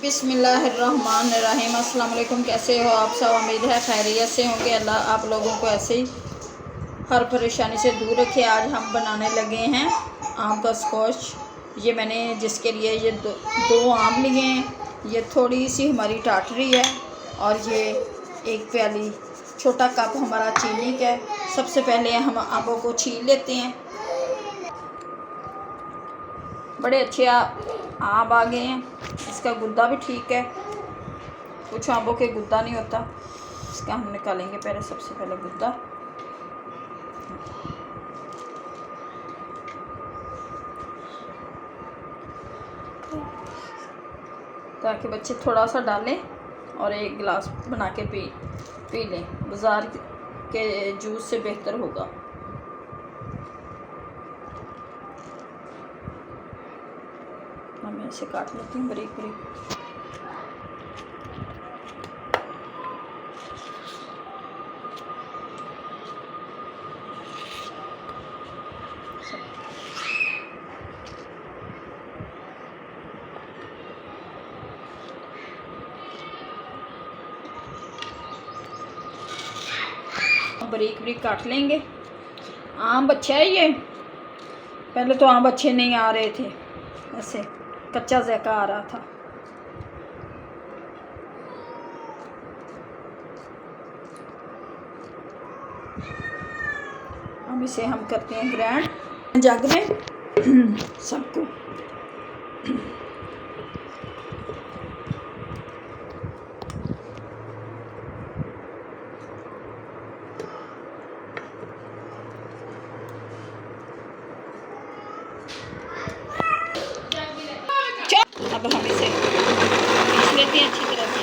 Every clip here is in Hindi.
बिस्मिल्लाहिर्रहमानिर्रहीम। अस्सलाम वालेकुम। कैसे हो आप सब? उम्मीद है खैरियत से होंगे। अल्लाह आप लोगों को ऐसे ही हर परेशानी से दूर रखे। आज हम बनाने लगे हैं आम का स्क्वैश। ये मैंने जिसके लिए ये दो आम लिए हैं। ये थोड़ी सी हमारी टाटरी है और ये एक प्याली छोटा कप हमारा चीनी का है। सबसे पहले हम आमों को छील लेते हैं। बड़े अच्छे आम आ गए हैं। इसका गुद्दा भी ठीक है, कुछ आमों के गुद्दा नहीं होता। इसका हम निकालेंगे पहले, सबसे पहले गुद्दा। ताकि बच्चे थोड़ा सा डालें और एक गिलास बना के पी लें। बाज़ार के जूस से बेहतर होगा। मैं इसे काट लेती हूँ बारीक बारीक। बारीक बारीक काट लेंगे। आम अच्छा है ये। पहले तो आम अच्छे नहीं आ रहे थे, ऐसे कच्चा ज़ैका आ रहा था। अब इसे हम करते हैं ग्राइंड जग में सबको। अब हम इसे पीस लेते हैं अच्छी तरह से।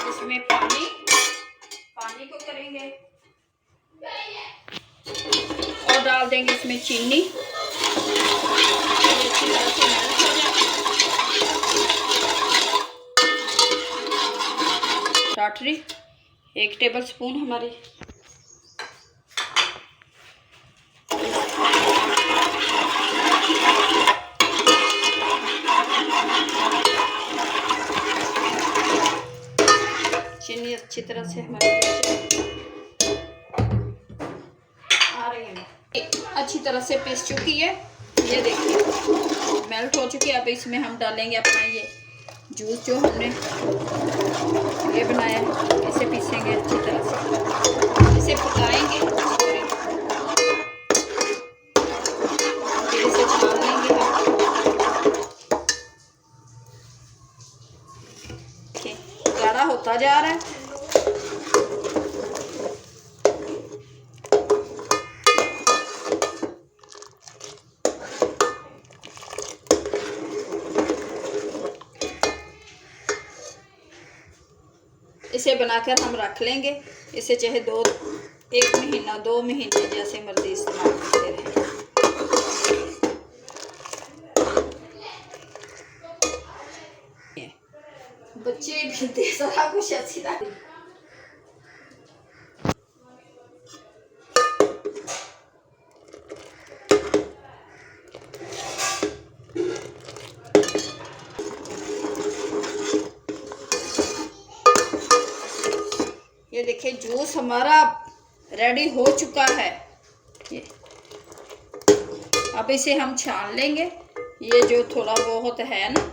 इसमें पानी को करेंगे और डाल देंगे इसमें चीनी। अच्छी तरह से मेल्ट हो जाए। टाटरी 1 टेबल स्पून हमारी। चीनी अच्छी तरह से हमारी आ रही है, अच्छी तरह से पीस चुकी है। ये देखिए मेल्ट हो चुकी है। अब इसमें हम डालेंगे अपना ये जूस जो हमने ये बनाया है। इसे पीसेंगे अच्छी तरह से, इसे पकाएंगे, फिर इसे छान लेंगे। गाढ़ा होता जा रहा है। इसे बनाकर हम रख लेंगे। इसे चाहे 1 महीना 2 महीने जैसे मर्जी इस्तेमाल करते रहें। बच्चे भी सारा कुछ अच्छी लगी। ये देखिए जूस हमारा रेडी हो चुका है। ये अब इसे हम छान लेंगे। ये जो थोड़ा बहुत है ना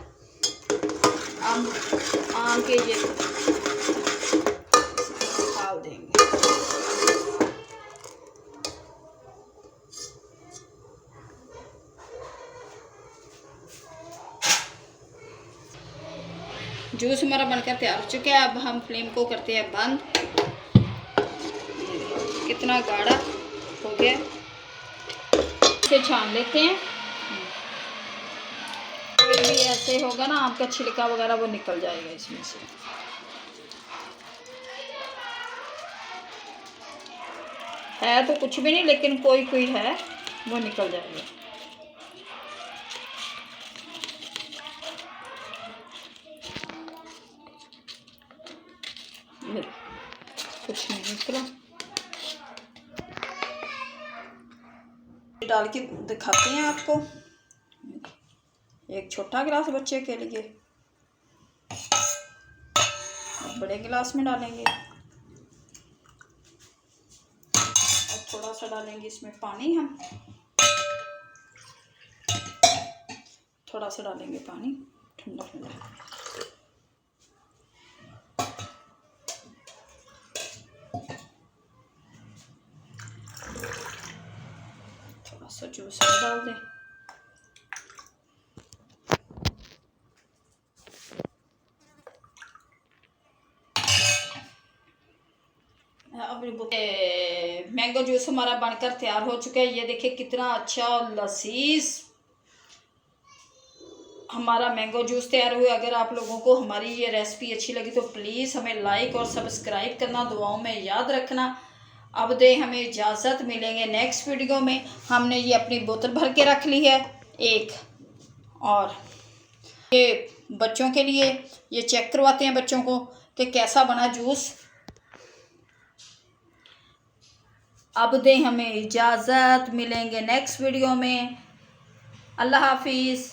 आम के, ये डाल देंगे। जूस हमारा बनकर तैयार हो चुका है। अब हम फ्लेम को करते हैं बंद। कितना गाढ़ा हो गया। इसे छान लेते हैं। कोई भी ऐसे होगा ना आपका छिलका वगैरह वो निकल जाएगा इसमें से। है तो कुछ भी नहीं, लेकिन कोई कोई है वो निकल जाएगा। ये कुछ नहीं निकला। डाल के दिखाते हैं आपको। एक छोटा गिलास बच्चे के लिए, बड़े गिलास में डालेंगे और थोड़ा सा डालेंगे इसमें पानी। हम थोड़ा सा डालेंगे पानी ठंडा ठंडा। थोड़ा सा जूस डाल दें। अब मैंगो जूस हमारा बनकर तैयार हो चुका है। ये देखिए कितना अच्छा लजीज हमारा मैंगो जूस तैयार हुआ। अगर आप लोगों को हमारी ये रेसिपी अच्छी लगी तो प्लीज़ हमें लाइक और सब्सक्राइब करना दुआओं में याद रखना। अब दे हमें इजाज़त, मिलेंगे नेक्स्ट वीडियो में। हमने ये अपनी बोतल भर के रख ली है एक, और ये बच्चों के लिए ये चेक करवाते हैं बच्चों को कि कैसा बना जूस। अब दे हमें इजाज़त, मिलेंगे नेक्स्ट वीडियो में। अल्लाह हाफिज़।